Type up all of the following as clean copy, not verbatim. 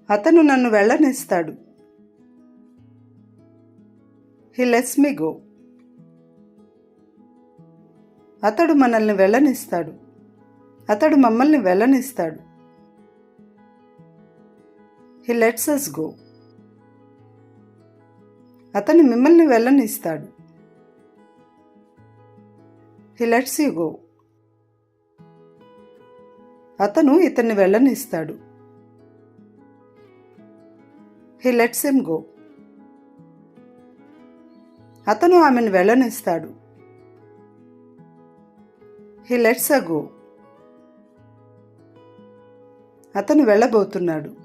అతను నన్ను వెళ్ళనిస్తాడు. He lets me go. అతడు మనల్ని వెళ్ళనిస్తాడు. అతడు మమ్మల్ని వెళ్ళనిస్తాడు. He lets us go. అతను మిమ్మల్ని వెళ్ళనిస్తాడు. He lets you go. అతను ఇతన్ని వెళ్ళనిస్తాడు. He lets him go. అతను ఆమెను వెళ్ళనిస్తాడు. He lets her go. అతను వెళ్ళబోతున్నాడు.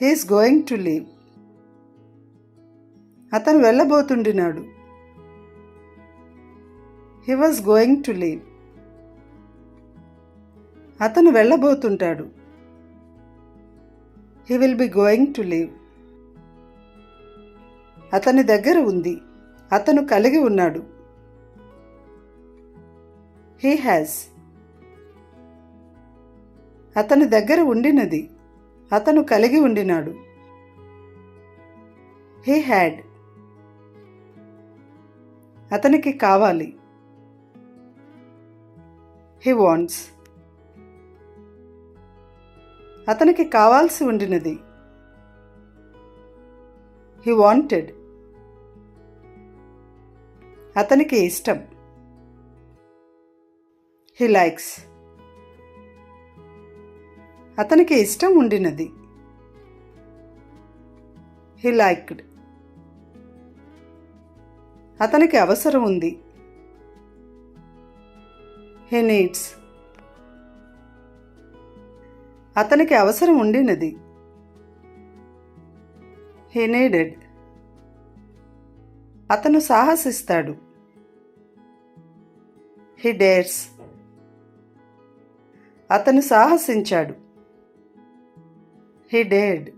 He is going to leave. అతను వెళ్ళబోతుండినాడు. He was going to leave. అతను వెళ్ళబోతుంటాడు. He will be going to leave. అతని దగ్గర ఉంది. అతను కలిగి ఉన్నాడు. He has. అతని దగ్గర ఉండినది. అతను కలిగి ఉండినాడు. He had. అతనికి కావాలి. He wants. అతనికి కావాల్సి ఉండినది. He wanted. అతనికి ఇష్టం. He likes. అతనికి ఇష్టం ఉండినది. He liked. అతనికి అవసరం ఉంది. He needs. అతనికి అవసరం ఉండినది. He needed. అతను సాహసిస్తాడు. He dares. అతను సాహసించాడు. He dared.